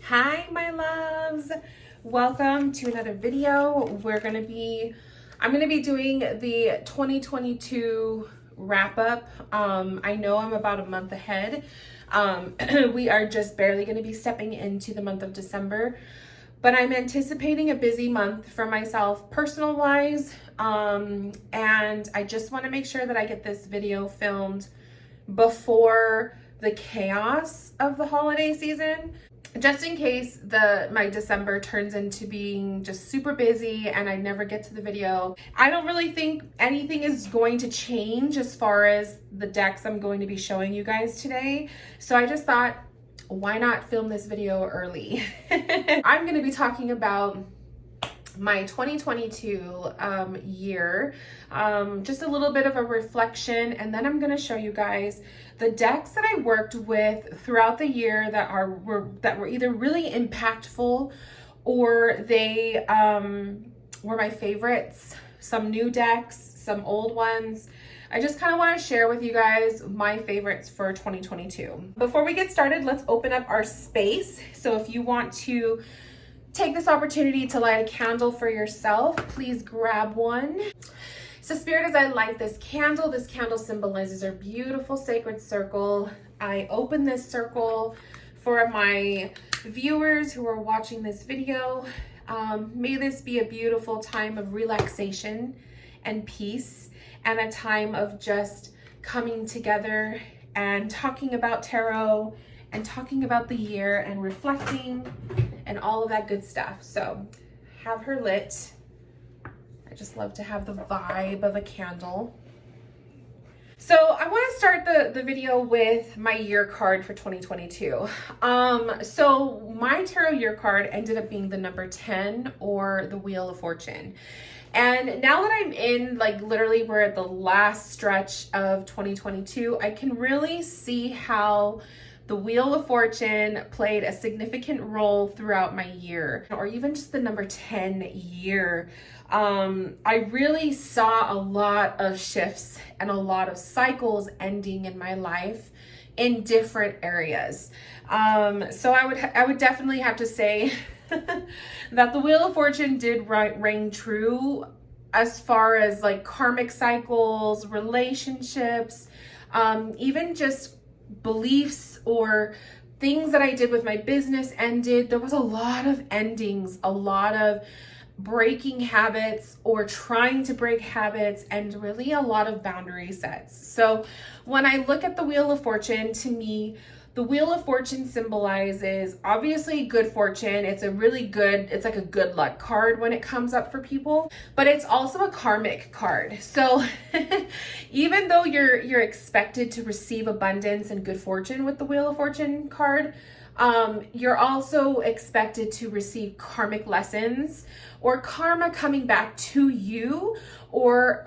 Hi, my loves. Welcome to another video. I'm gonna be doing the 2022 wrap up. I know I'm about a month ahead. We are just barely gonna be stepping into the month of December, but I'm anticipating a busy month for myself personal wise. And I just wanna make sure that I get this video filmed before the chaos of the holiday season, just in case my December turns into being just super busy and I never get to the video. I don't really think anything is going to change as far as the decks I'm going to be showing you guys today. So I just thought, why not film this video early? I'm going to be talking about my 2022 year, just a little bit of a reflection, and then I'm going to show you guys the decks that I worked with throughout the year that were either really impactful or they were my favorites. Some new decks, some old ones. I just kind of want to share with you guys my favorites for 2022. Before we get started, let's open up our space. So if you want to take this opportunity to light a candle for yourself, please grab one. So Spirit, as I light this candle symbolizes our beautiful sacred circle. I open this circle for my viewers who are watching this video. May this be a beautiful time of relaxation and peace, and a time of just coming together and talking about tarot and talking about the year and reflecting and all of that good stuff. So have her lit. I just love to have the vibe of a candle. So I want to start the video with my year card for 2022. So my tarot year card ended up being the number 10, or the Wheel of Fortune. And now that I'm in, like, literally we're at the last stretch of 2022, I can really see how the Wheel of Fortune played a significant role throughout my year, or even just the number 10 year. I really saw a lot of shifts and a lot of cycles ending in my life in different areas. So I would definitely have to say that the Wheel of Fortune did ring true as far as like karmic cycles, relationships, even just beliefs or things that I did with my business ended. There was a lot of endings, a lot of breaking habits or trying to break habits, and really a lot of boundary sets. So when I look at the Wheel of Fortune, to me, the Wheel of Fortune symbolizes obviously good fortune. It's like a good luck card when it comes up for people, but it's also a karmic card. So even though you're expected to receive abundance and good fortune with the Wheel of Fortune card, you're also expected to receive karmic lessons or karma coming back to you or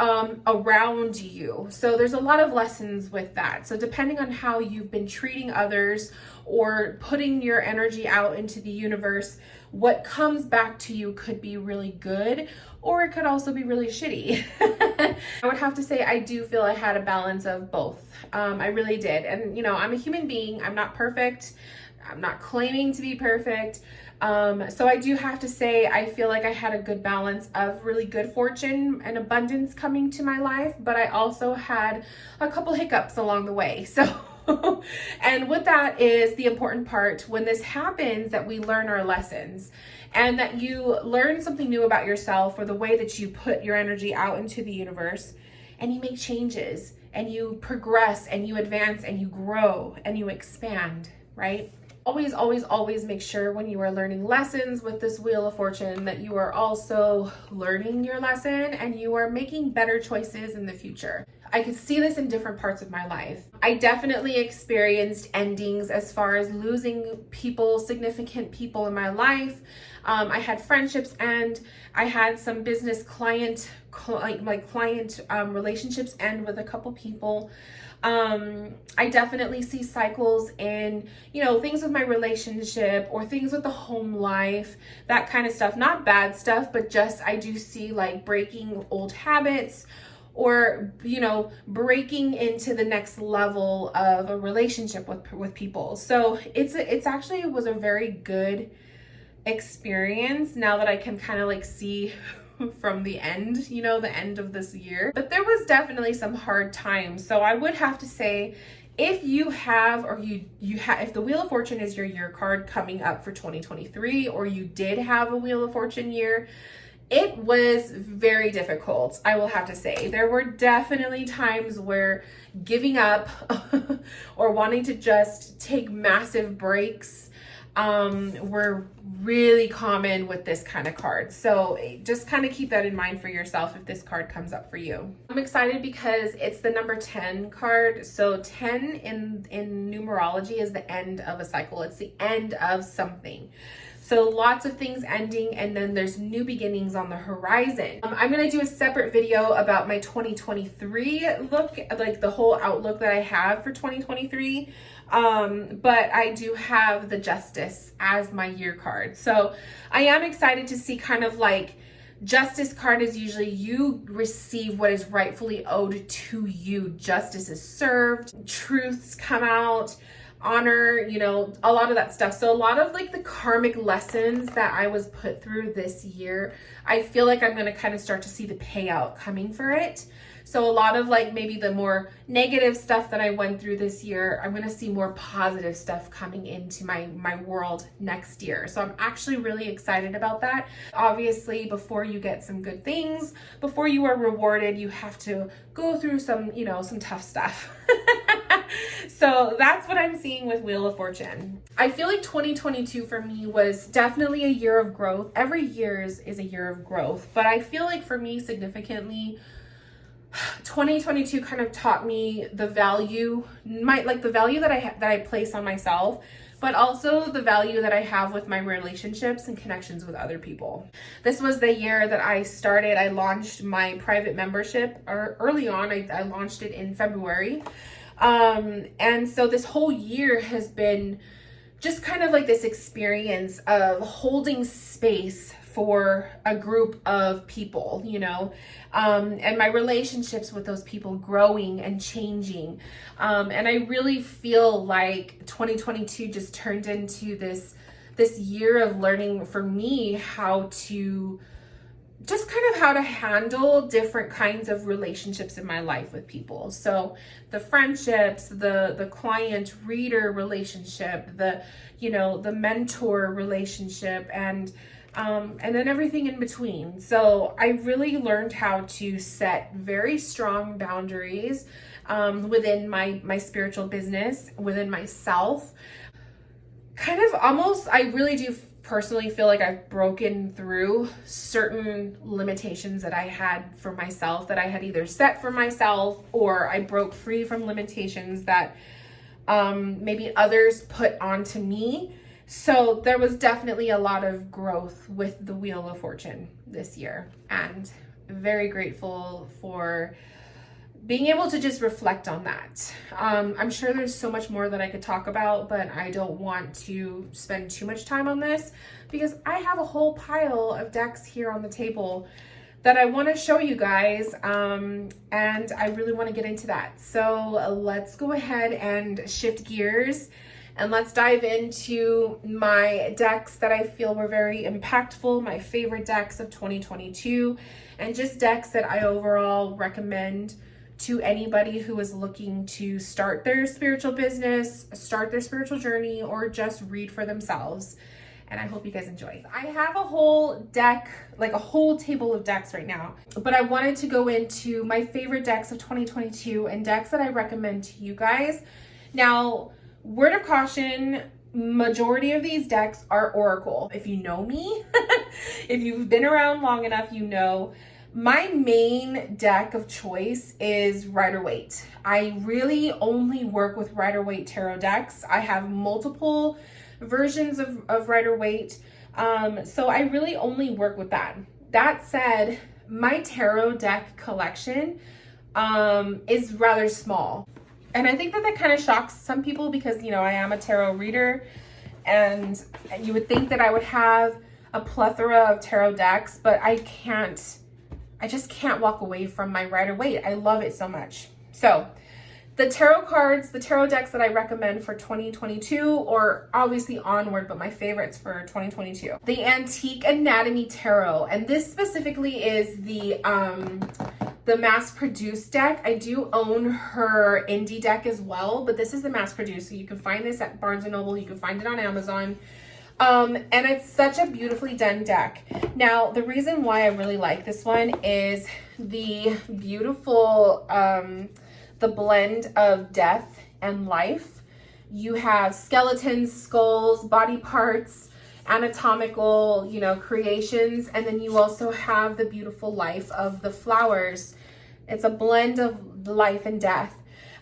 around you. So there's a lot of lessons with that. So depending on how you've been treating others or putting your energy out into the universe, what comes back to you could be really good, or it could also be really shitty. I would have to say I do feel I had a balance of both. I really did. And you know, I'm a human being. I'm not perfect. I'm not claiming to be perfect. So I do have to say, I feel like I had a good balance of really good fortune and abundance coming to my life, but I also had a couple hiccups along the way. So, and with that is the important part. When this happens, that we learn our lessons and that you learn something new about yourself, or the way that you put your energy out into the universe, and you make changes and you progress and you advance and you grow and you expand, right? Always, always, always make sure when you are learning lessons with this Wheel of Fortune that you are also learning your lesson and you are making better choices in the future. I could see this in different parts of my life. I definitely experienced endings as far as losing people, significant people in my life. I had friendships end. I had some business client relationships end with a couple people. I definitely see cycles in, you know, things with my relationship or things with the home life, that kind of stuff. Not bad stuff, but just I do see like breaking old habits or, you know, breaking into the next level of a relationship with people. So it's actually was a very good experience now that I can kind of like see from the end, you know, the end of this year. But there was definitely some hard times. So I would have to say, if you have, or you have, if the Wheel of Fortune is your year card coming up for 2023, or you did have a Wheel of Fortune year, it was very difficult, I will have to say. There were definitely times where giving up or wanting to just take massive breaks were really common with this kind of card. So just kind of keep that in mind for yourself if this card comes up for you. I'm excited because it's the number 10 card. So 10 in numerology is the end of a cycle. It's the end of something. So lots of things ending, and then there's new beginnings on the horizon. I'm going to do a separate video about my 2023 look, like the whole outlook that I have for 2023. But I do have the Justice as my year card. So I am excited to see kind of like Justice card is usually you receive what is rightfully owed to you. Justice is served, truths come out, honor, you know, a lot of that stuff. So a lot of like the karmic lessons that I was put through this year, I feel like I'm going to kind of start to see the payout coming for it. So a lot of like maybe the more negative stuff that I went through this year, I'm going to see more positive stuff coming into my world next year. So I'm actually really excited about that. Obviously, before you get some good things, before you are rewarded, you have to go through some, you know, some tough stuff. So that's what I'm seeing with Wheel of Fortune. I feel like 2022 for me was definitely a year of growth. Every year is a year of growth, but I feel like for me significantly, 2022 kind of taught me the value, the value that I place on myself, but also the value that I have with my relationships and connections with other people. This was the year that I launched my private membership, or early on, I launched it in February. And so this whole year has been just kind of like this experience of holding space for a group of people, you know, and my relationships with those people growing and changing. And I really feel like 2022 just turned into this year of learning for me how to handle different kinds of relationships in my life with people. So the friendships, the client reader relationship, the mentor relationship, and then everything in between. So I really learned how to set very strong boundaries within my spiritual business, within myself. Kind of almost, I really do personally feel like I've broken through certain limitations that I had for myself, that I had either set for myself, or I broke free from limitations that maybe others put onto me. So there was definitely a lot of growth with the Wheel of Fortune this year, and very grateful for being able to just reflect on that. I'm sure there's so much more that I could talk about, but I don't want to spend too much time on this because I have a whole pile of decks here on the table that I want to show you guys, and I really want to get into that. So let's go ahead and shift gears, and let's dive into my decks that I feel were very impactful, my favorite decks of 2022, and just decks that I overall recommend to anybody who is looking to start their spiritual business, start their spiritual journey, or just read for themselves. And I hope you guys enjoy. I have a whole deck, like a whole table of decks right now, but I wanted to go into my favorite decks of 2022 and decks that I recommend to you guys. Now, word of caution, majority of these decks are Oracle. If you know me, if you've been around long enough, you know my main deck of choice is Rider-Waite. I really only work with Rider-Waite tarot decks. I have multiple versions of Rider-Waite, so I really only work with that. That said, my tarot deck collection is rather small. And I think that kind of shocks some people because, you know, I am a tarot reader, and you would think that I would have a plethora of tarot decks, but I can't I just can't walk away from my Rider-Waite. I love it so much. So the tarot cards, the tarot decks that I recommend for 2022, or obviously onward, but my favorites for 2022. The Antique Anatomy Tarot, and this specifically is the mass-produced deck. I do own her indie deck as well, but this is the mass-produced, so you can find this at Barnes & Noble. You can find it on Amazon. And it's such a beautifully done deck. Now, the reason why I really like this one is the beautiful, the blend of death and life. You have skeletons, skulls, body parts, anatomical, you know, creations, and then you also have the beautiful life of the flowers. It's a blend of life and death.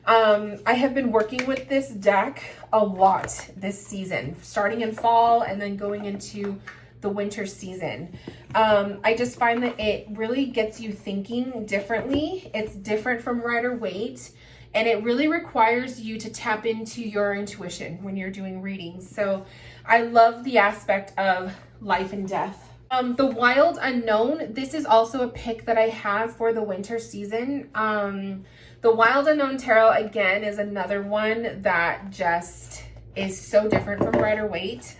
I have been working with this deck a lot this season, starting in fall and then going into the winter season. I just find that it really gets you thinking differently. It's different from Rider-Waite, and it really requires you to tap into your intuition when you're doing readings. So I love the aspect of life and death. The Wild Unknown, this is also a pick that I have for the winter season. The Wild Unknown Tarot, again, is another one that just is so different from Rider-Waite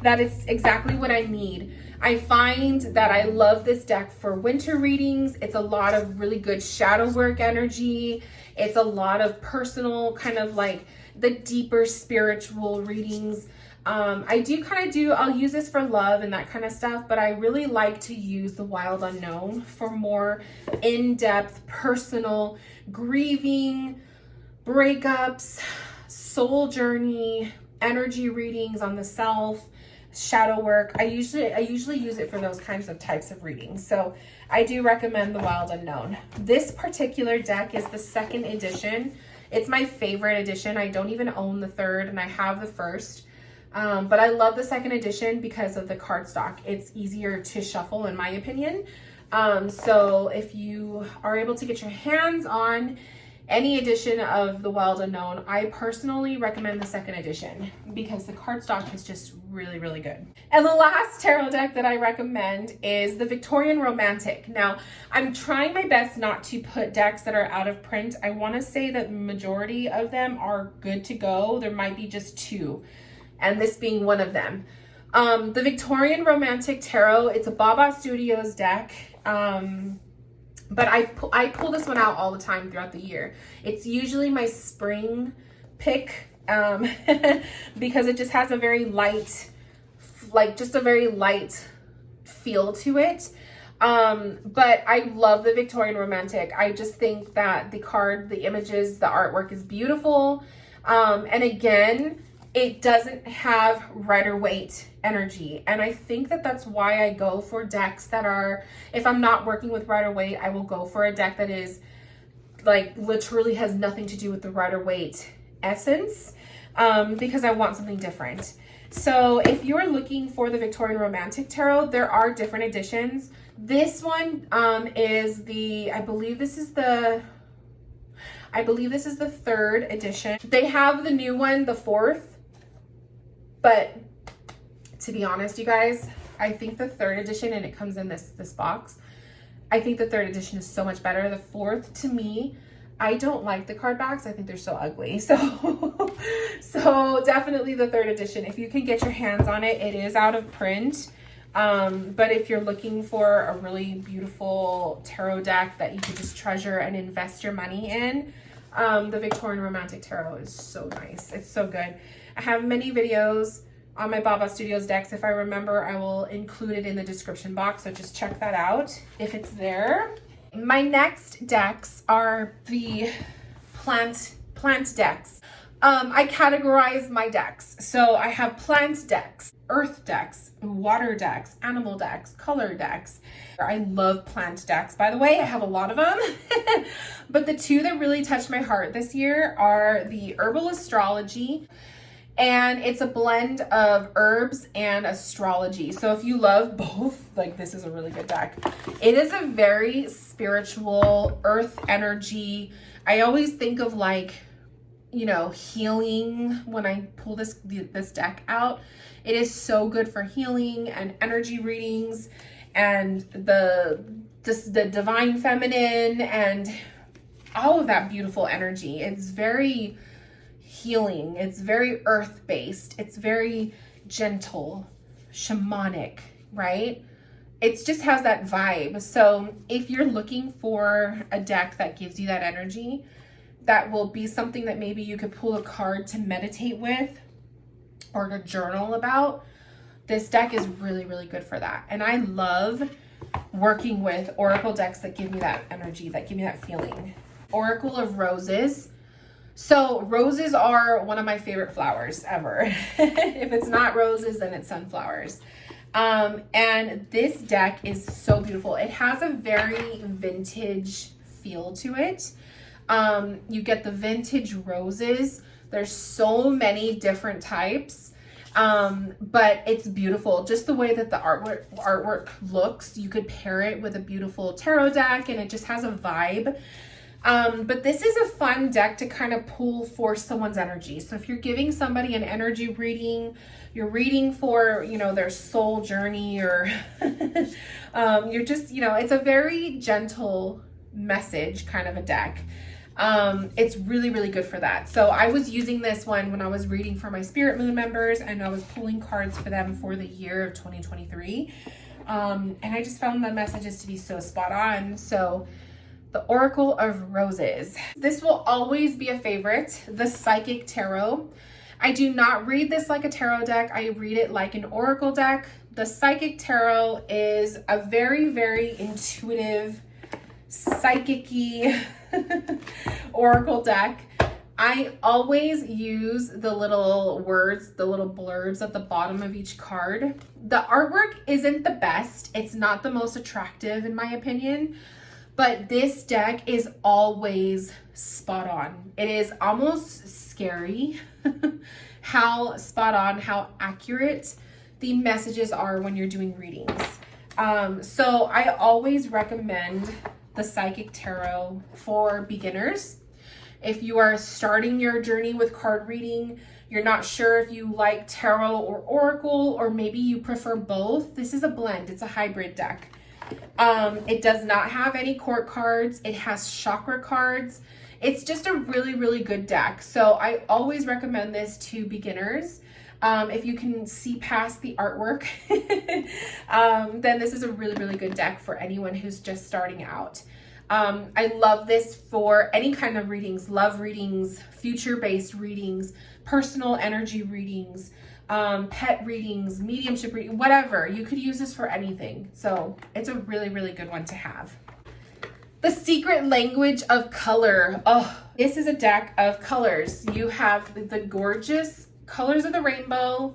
that it's exactly what I need. I find that I love this deck for winter readings. It's a lot of really good shadow work energy. It's a lot of personal, kind of like the deeper spiritual readings. I'll use this for love and that kind of stuff, but I really like to use the Wild Unknown for more in-depth, personal, grieving, breakups, soul journey, energy readings on the self, shadow work. I usually use it for those kinds of types of readings. So I do recommend the Wild Unknown. This particular deck is the second edition. It's my favorite edition. I don't even own the third, and I have the first. But I love the second edition because of the cardstock. It's easier to shuffle, in my opinion. So if you are able to get your hands on any edition of the Wild Unknown, I personally recommend the second edition because the cardstock is just really, really good. And the last tarot deck that I recommend is the Victorian Romantic. Now, I'm trying my best not to put decks that are out of print. I want to say that the majority of them are good to go. There might be just two, and this being one of them. The Victorian Romantic Tarot, it's a Baba Studios deck. But I pull this one out all the time throughout the year. It's usually my spring pick because it just has a very light, just a very light feel to it. But I love the Victorian Romantic. I just think that the card, the images, the artwork is beautiful. And again, it doesn't have Rider-Waite energy. And I think that that's why I go for decks that are, if I'm not working with Rider-Waite, I will go for a deck that is like literally has nothing to do with the Rider-Waite essence, because I want something different. So if you're looking for the Victorian Romantic Tarot, there are different editions. This one is the, I believe this is the third edition. They have the new one, the fourth. But to be honest, you guys, I think the third edition, and it comes in this box, I think the third edition is so much better. The fourth, to me, I don't like the card backs. I think they're so ugly. So definitely the third edition. If you can get your hands on it, it is out of print. But if you're looking for a really beautiful tarot deck that you can just treasure and invest your money in, the Victorian Romantic Tarot is so nice. It's so good. I have many videos on my Baba Studios decks. If I remember, I will include it in the description box, so just check that out if it's there. My next decks are the plant decks. I categorize my decks. So I have plant decks, earth decks, water decks, animal decks, color decks. I love plant decks, by the way. I have a lot of them. But the two that really touched my heart this year are the Herbal Astrology, and it's a blend of herbs and astrology. So if you love both, like, this is a really good deck. It is a very spiritual earth energy. I always think of, like, you know, healing when I pull this deck out. It is so good for healing and energy readings, and the just the divine feminine and all of that beautiful energy. It's very healing. It's very earth-based. It's very gentle, shamanic, right? It just has that vibe. So if you're looking for a deck that gives you that energy, that will be something that maybe you could pull a card to meditate with or to journal about, this deck is really, really good for that. And I love working with oracle decks that give me that energy, that give me that feeling. Oracle of Roses. So roses are one of my favorite flowers ever. If it's not roses, then it's sunflowers. And this deck is so beautiful. It has a very vintage feel to it. You get the vintage roses. There's so many different types. But it's beautiful. Just the way that the artwork looks, you could pair it with a beautiful tarot deck and it just has a vibe. But this is a fun deck to kind of pull for someone's energy. So if you're giving somebody an energy reading, you're reading for, you know, their soul journey, or you're just, you know, it's a very gentle message kind of a deck. It's really, really good for that. So I was using this one when I was reading for my Spirit Moon members, and I was pulling cards for them for the year of 2023. And I just found the messages to be so spot on. So the Oracle of Roses. This will always be a favorite, the Psychic Tarot. I do not read this like a tarot deck. I read it like an oracle deck. The Psychic Tarot is a very, very intuitive, psychic-y oracle deck. I always use the little words, the little blurbs at the bottom of each card. The artwork isn't the best. It's not the most attractive in my opinion, but this deck is always spot on. It is almost scary how spot on, how accurate the messages are when you're doing readings. So I always recommend the Psychic Tarot for beginners. If you are starting your journey with card reading, you're not sure if you like tarot or oracle, or maybe you prefer both, this is a blend. It's a hybrid deck. It does not have any court cards. It has chakra cards. It's just a really, really good deck. So I always recommend this to beginners. If you can see past the artwork, then this is a really, really good deck for anyone who's just starting out. I love this for any kind of readings, love readings, future-based readings, personal energy readings, pet readings, mediumship reading, whatever. You could use this for anything. So it's a really, really good one to have. The Secret Language of Color. Oh, this is a deck of colors. You have the gorgeous colors of the rainbow.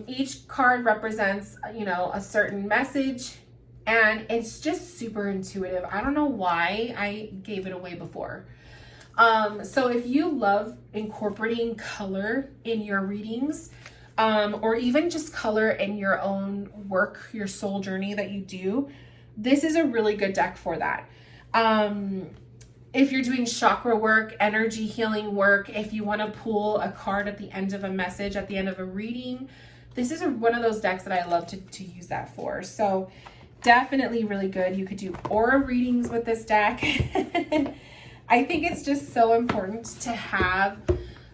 Each card represents, you know, a certain message, and it's just super intuitive. I don't know why I gave it away before. So if you love incorporating color in your readings, or even just color in your own work, your soul journey that you do, this is a really good deck for that. If you're doing chakra work, energy healing work, if you want to pull a card at the end of a message, at the end of a reading, this is one of those decks that I love to use that for. So definitely really good. You could do aura readings with this deck. I think it's just so important to have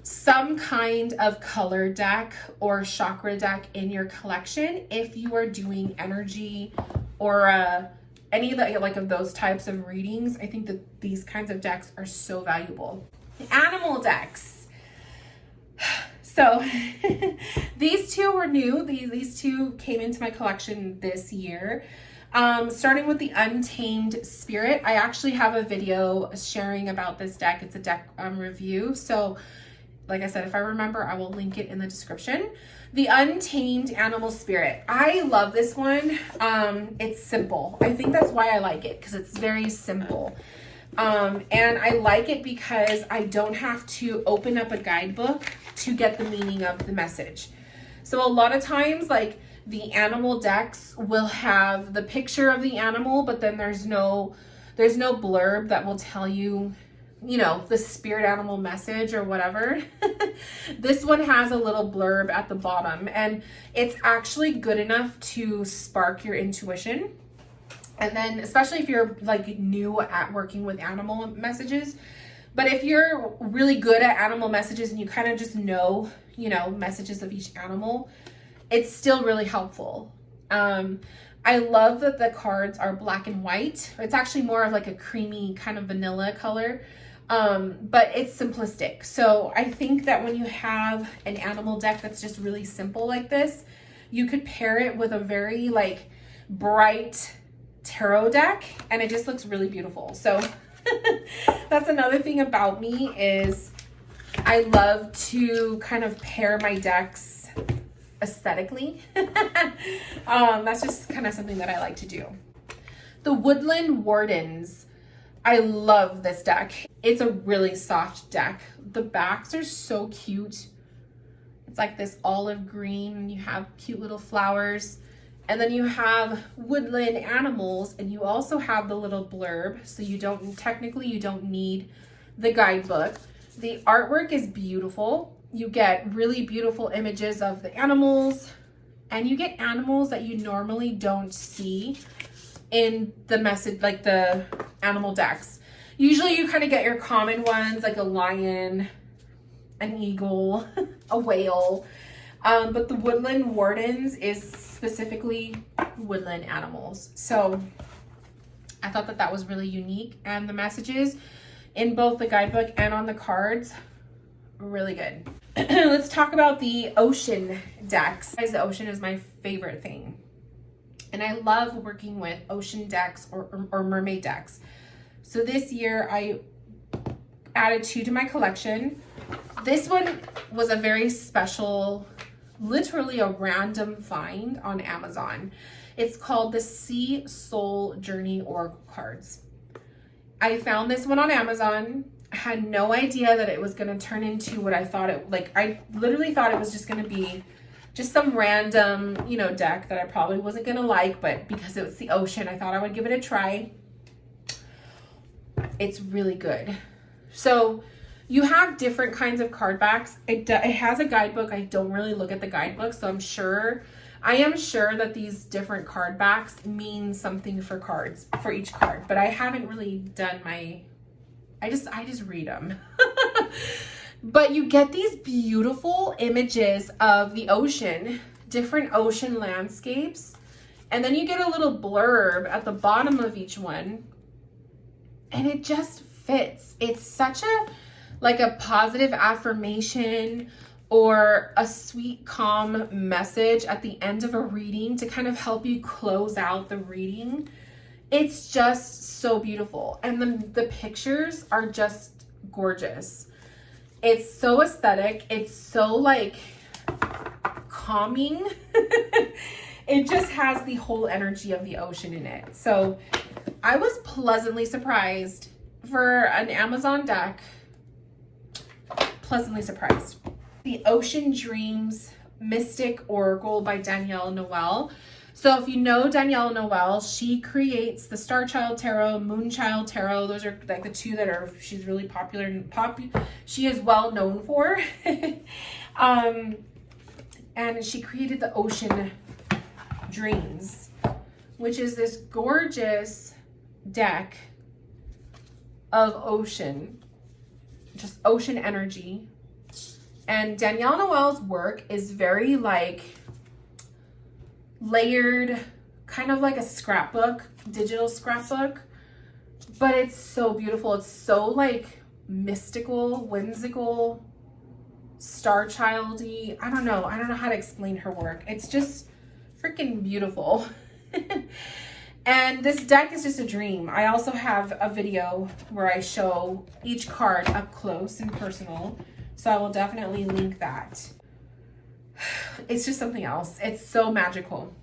some kind of color deck or chakra deck in your collection if you are doing energy or any of the, like, of those types of readings. I think that these kinds of decks are so valuable. Animal decks. So these two were new. These two came into my collection this year. Starting with the Untamed Spirit. I actually have a video sharing about this deck. It's a deck review. So like I said, if I remember, I will link it in the description. The Untamed Animal Spirit. I love this one. It's simple. I think that's why I like it, because it's very simple. And I like it because I don't have to open up a guidebook to get the meaning of the message. So a lot of times, like, the animal decks will have the picture of the animal, but then there's no blurb that will tell you, you know, the spirit animal message or whatever. This one has a little blurb at the bottom, and it's actually good enough to spark your intuition. And then especially if you're like new at working with animal messages, but if you're really good at animal messages and you kind of just know, you know, messages of each animal, it's still really helpful. I love that the cards are black and white. It's actually more of like a creamy kind of vanilla color, but it's simplistic. So I think that when you have an animal deck that's just really simple like this, you could pair it with a very like bright tarot deck and it just looks really beautiful. So that's another thing about me is I love to kind of pair my decks aesthetically. That's just kind of something that I like to do. The Woodland Wardens. I love this deck. It's a really soft deck. The backs are so cute. It's like this olive green and you have cute little flowers. And then you have woodland animals and you also have the little blurb. So you don't need the guidebook. The artwork is beautiful. You get really beautiful images of the animals and you get animals that you normally don't see in the message, like the animal decks. Usually you kind of get your common ones like a lion, an eagle, a whale. But the Woodland Wardens is specifically woodland animals. So I thought that that was really unique. And the messages in both the guidebook and on the cards, really good. Let's talk about the ocean decks. Guys, the ocean is my favorite thing. And I love working with ocean decks or mermaid decks. So this year I added 2 to my collection. This one was a very special, literally a random find on Amazon. It's called the Sea Soul Journey Oracle cards. I found this one on Amazon. I had no idea that it was going to turn into what I thought it, like I literally thought it was just going to be just some random, you know, deck that I probably wasn't going to like, but because it was the ocean, I thought I would give it a try. It's really good. So you have different kinds of card backs. It has a guidebook. I don't really look at the guidebook, so I am sure that these different card backs mean something for cards, for each card, but I haven't really done I just read them. But you get these beautiful images of the ocean, different ocean landscapes, and then you get a little blurb at the bottom of each one, and it just fits. It's such a positive affirmation or a sweet, calm message at the end of a reading to kind of help you close out the reading. It's just so beautiful. And the pictures are just gorgeous. It's so aesthetic. It's so like calming. It just has the whole energy of the ocean in it. So I was pleasantly surprised for an Amazon deck. Pleasantly surprised. The Ocean Dreams Mystic Oracle by Danielle Noel. So if you know Danielle Noel, she creates the Star Child Tarot, Moon Child Tarot. Those are like the 2 that she's really popular and she is well known for. And she created the Ocean Dreams, which is this gorgeous deck of ocean, just ocean energy. And Danielle Noel's work is very like layered, kind of like a scrapbook, digital scrapbook, but it's so beautiful. It's so like mystical, whimsical, star childy. I don't know how to explain her work. It's just freaking beautiful. And this deck is just a dream. I also have a video where I show each card up close and personal, so I will definitely link that. It's just something else. It's so magical.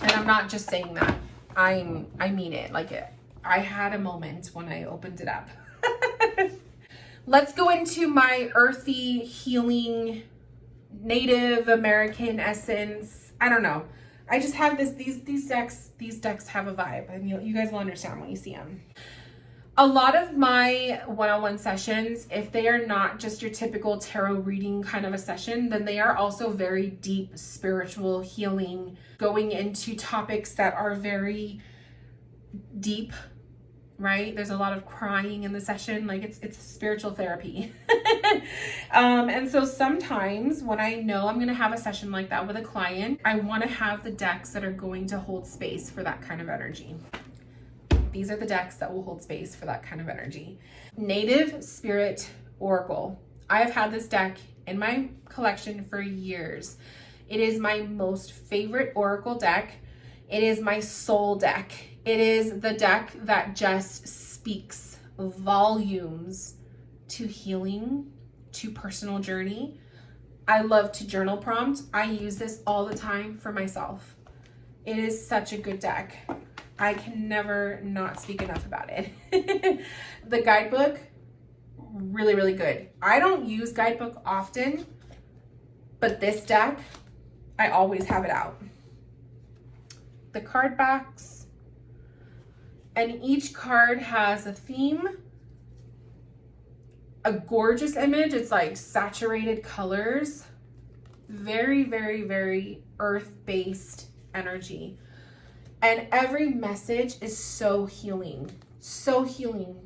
And I'm not just saying that. I mean it. Like it. I had a moment when I opened it up. Let's go into my earthy, healing, Native American essence. I don't know. I just have these decks have a vibe, and you guys will understand when you see them. A lot of my one-on-one sessions, if they are not just your typical tarot reading kind of a session, then they are also very deep spiritual healing, going into topics that are very deep, right? There's a lot of crying in the session. Like it's spiritual therapy. And so sometimes when I know I'm going to have a session like that with a client, I want to have the decks that are going to hold space for that kind of energy. These are the decks that will hold space for that kind of energy. Native Spirit Oracle. I have had this deck in my collection for years. It is my most favorite Oracle deck. It is my soul deck. It is the deck that just speaks volumes to healing, to personal journey. I love to journal prompt. I use this all the time for myself. It is such a good deck. I can never not speak enough about it. The guidebook, really, really good. I don't use guidebook often, but this deck, I always have it out. The card backs, and each card has a theme, a gorgeous image. It's like saturated colors, very, very, very earth-based energy. And every message is so healing, so healing.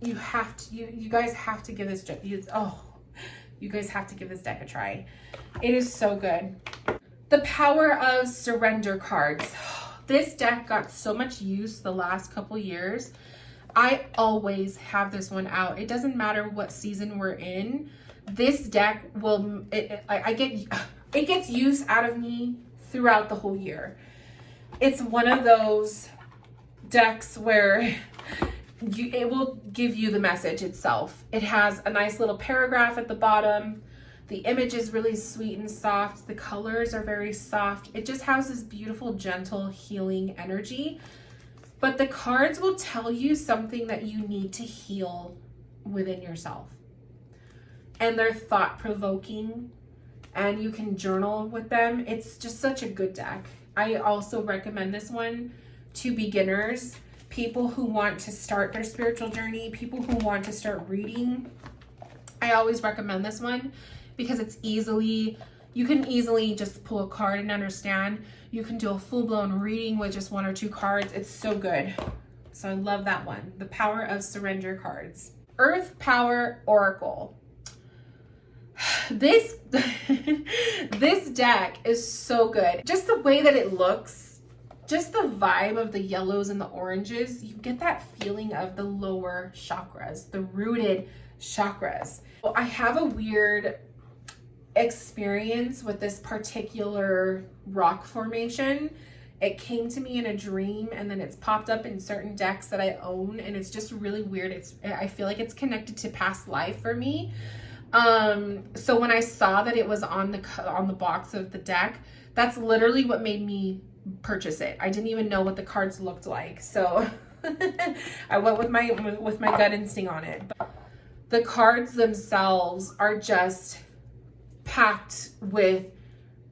You have to, you guys have to give this, you guys have to give this deck a try. It is so good. The Power of Surrender cards. This deck got so much use the last couple years. I always have this one out. It doesn't matter what season we're in. This deck will, it gets use out of me throughout the whole year. It's one of those decks where it will give you the message itself. It has a nice little paragraph at the bottom. The image is really sweet and soft. The colors are very soft. It just has this beautiful, gentle, healing energy. But the cards will tell you something that you need to heal within yourself. And they're thought-provoking, and you can journal with them. It's just such a good deck. I also recommend this one to beginners, people who want to start their spiritual journey, people who want to start reading. I always recommend this one because it's you can easily just pull a card and understand. You can do a full-blown reading with just one or two cards. It's so good. So I love that one. The Power of Surrender cards. Earth Power Oracle. This deck is so good. Just the way that it looks, just the vibe of the yellows and the oranges, you get that feeling of the lower chakras, the rooted chakras. Well, I have a weird experience with this particular rock formation. It came to me in a dream, and then it's popped up in certain decks that I own, and it's just really weird. I feel like it's connected to past life for me. So when I saw that it was on the box of the deck, that's literally what made me purchase it. I didn't even know what the cards looked like. So I went with my gut instinct on it. But the cards themselves are just packed with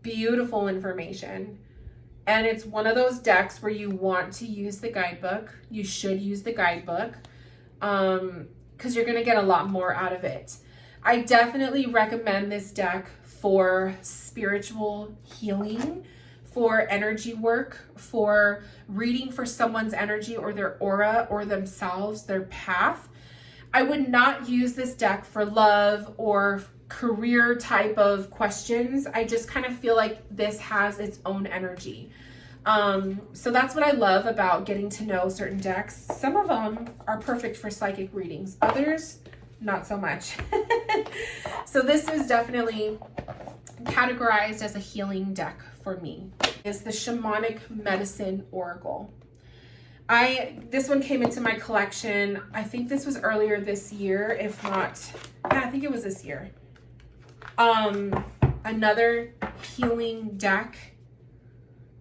beautiful information. And it's one of those decks where you want to use the guidebook. You should use the guidebook, because you're going to get a lot more out of it. I definitely recommend this deck for spiritual healing, for energy work, for reading for someone's energy or their aura or themselves, their path. I would not use this deck for love or career type of questions. I just kind of feel like this has its own energy. So that's what I love about getting to know certain decks. Some of them are perfect for psychic readings, others not so much. So this is definitely categorized as a healing deck for me. It's the Shamanic Medicine Oracle. This one came into my collection. I think this was earlier this year, if not, yeah, I think it was this year. Another healing deck.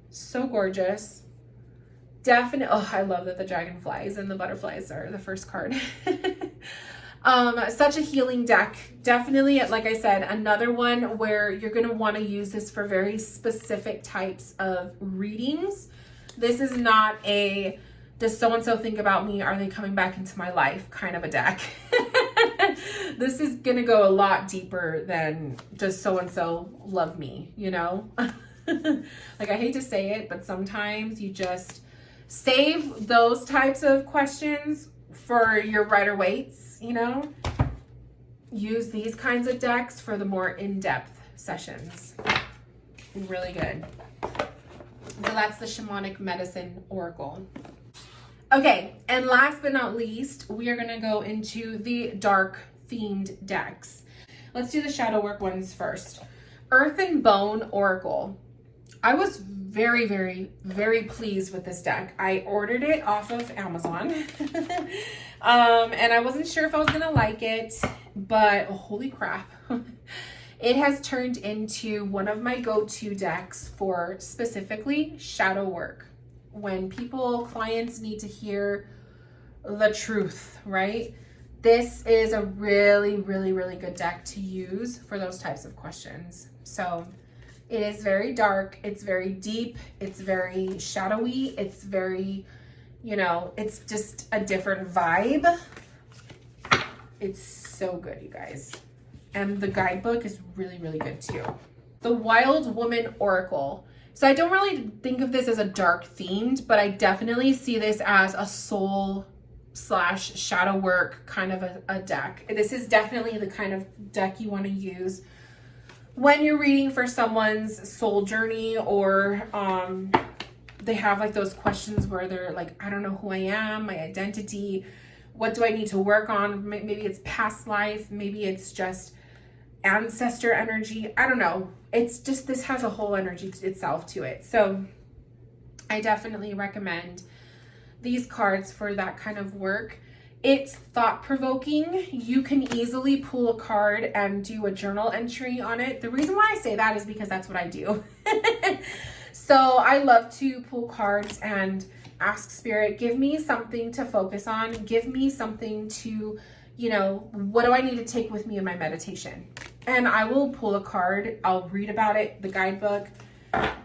So gorgeous. Definitely, oh, I love that the dragonflies and the butterflies are the first card. Such a healing deck. Definitely, like I said, another one where you're going to want to use this for very specific types of readings. This is not a, does so-and-so think about me? Are they coming back into my life kind of a deck. This is going to go a lot deeper than does so-and-so love me, you know? Like, I hate to say it, but sometimes you just, Save those types of questions for your Rider-Waite's, you know. Use these kinds of decks for the more in-depth sessions. Really good. So that's the Shamanic Medicine Oracle. Okay, and last but not least, we are gonna go into the dark themed decks. Let's do the shadow work ones first. Earthen Bone Oracle. I was very, very, very pleased with this deck. I ordered it off of Amazon. And I wasn't sure if I was gonna like it, but holy crap. It has turned into one of my go-to decks for specifically shadow work. When clients need to hear the truth, right? This is a really, really, really good deck to use for those types of questions. So it is very dark, it's very deep, it's very shadowy, it's very, you know, it's just a different vibe. It's so good, you guys. And the guidebook is really, really good too. The Wild Woman Oracle. So I don't really think of this as a dark themed, but I definitely see this as a soul / shadow work kind of a deck. This is definitely the kind of deck you want to use when you're reading for someone's soul journey, or they have like those questions where they're like, I don't know who I am, my identity, what do I need to work on? Maybe it's past life, maybe it's just ancestor energy. I don't know. It's just, this has a whole energy itself to it. So I definitely recommend these cards for that kind of work. It's thought-provoking. You can easily pull a card and do a journal entry on it. The reason why I say that is because that's what I do. So I love to pull cards and ask Spirit, give me something to focus on. Give me something to, you know, what do I need to take with me in my meditation? And I will pull a card. I'll read about it, the guidebook,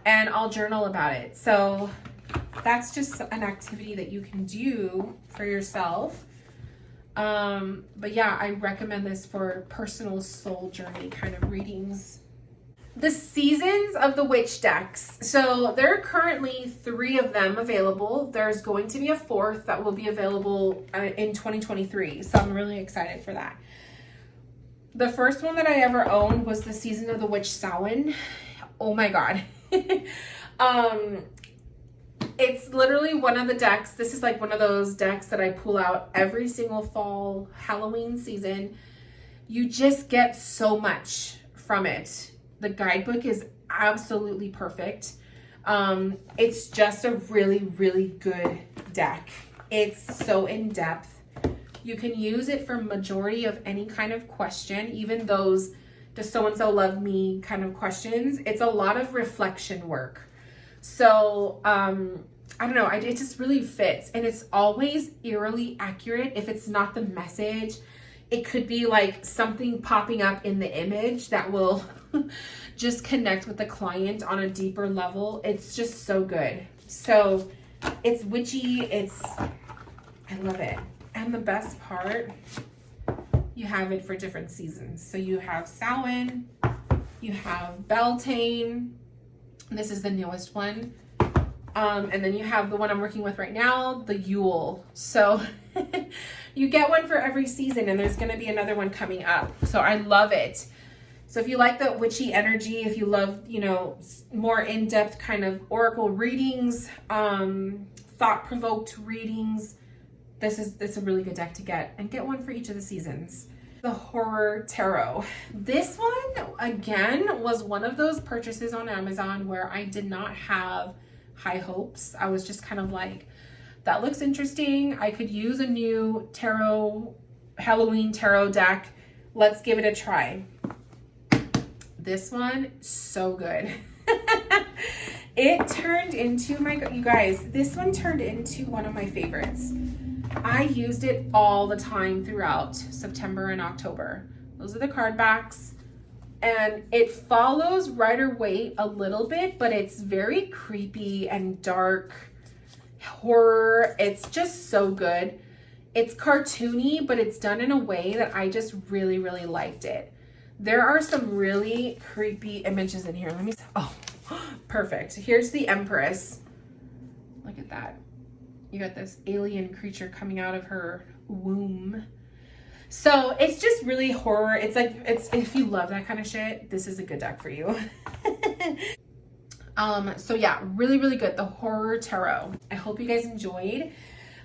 and I'll journal about it. So that's just an activity that you can do for yourself. But yeah, I recommend this for personal soul journey kind of readings. The Seasons of the Witch decks. So there are currently 3 of them available. There's going to be a 4th that will be available in 2023. So I'm really excited for that. The first one that I ever owned was the Season of the Witch Samhain. Oh my God. It's literally one of the decks. This is like one of those decks that I pull out every single fall, Halloween season. You just get so much from it. The guidebook is absolutely perfect. It's just a really, really good deck. It's so in-depth. You can use it for majority of any kind of question, even those does so-and-so love me kind of questions. It's a lot of reflection work. So, I don't know, it just really fits, and it's always eerily accurate. If it's not the message, it could be like something popping up in the image that will just connect with the client on a deeper level. It's just so good. So it's witchy. I love it. And the best part, you have it for different seasons. So you have Samhain, you have Beltane. This is the newest one. And then you have the one I'm working with right now, the Yule. So you get one for every season, and there's going to be another one coming up. So I love it. So if you like that witchy energy, if you love, you know, more in-depth kind of oracle readings, thought-provoked readings, this is a really good deck to get, and get one for each of the seasons. The Horror Tarot. This one, again, was one of those purchases on Amazon where I did not have high hopes. I was just kind of like, that looks interesting. I could use a new tarot, Halloween tarot deck. Let's give it a try. This one, so good. It turned into you guys, this one turned into one of my favorites. I used it all the time throughout September and October. Those are the card backs. And it follows Rider-Waite a little bit, but it's very creepy and dark horror. It's just so good. It's cartoony, but it's done in a way that I just really, really liked it. There are some really creepy images in here. Let me, oh, perfect. Here's the Empress. Look at that. You got this alien creature coming out of her womb. So it's just really horror. It's like, if you love that kind of shit, this is a good deck for you. So yeah, really, really good. The Horror Tarot. I hope you guys enjoyed.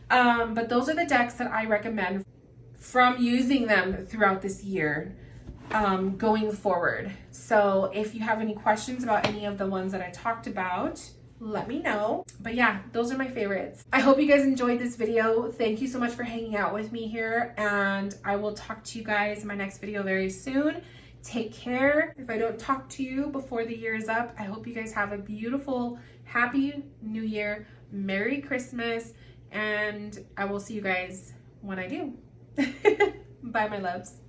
But those are the decks that I recommend from using them throughout this year, going forward. So if you have any questions about any of the ones that I talked about, let me know. But yeah, those are my favorites. I hope you guys enjoyed this video. Thank you so much for hanging out with me here, and I will talk to you guys in my next video very soon. Take care. If I don't talk to you before the year is up, I hope you guys have a beautiful, happy new year. Merry Christmas, and I will see you guys when I do. Bye, my loves.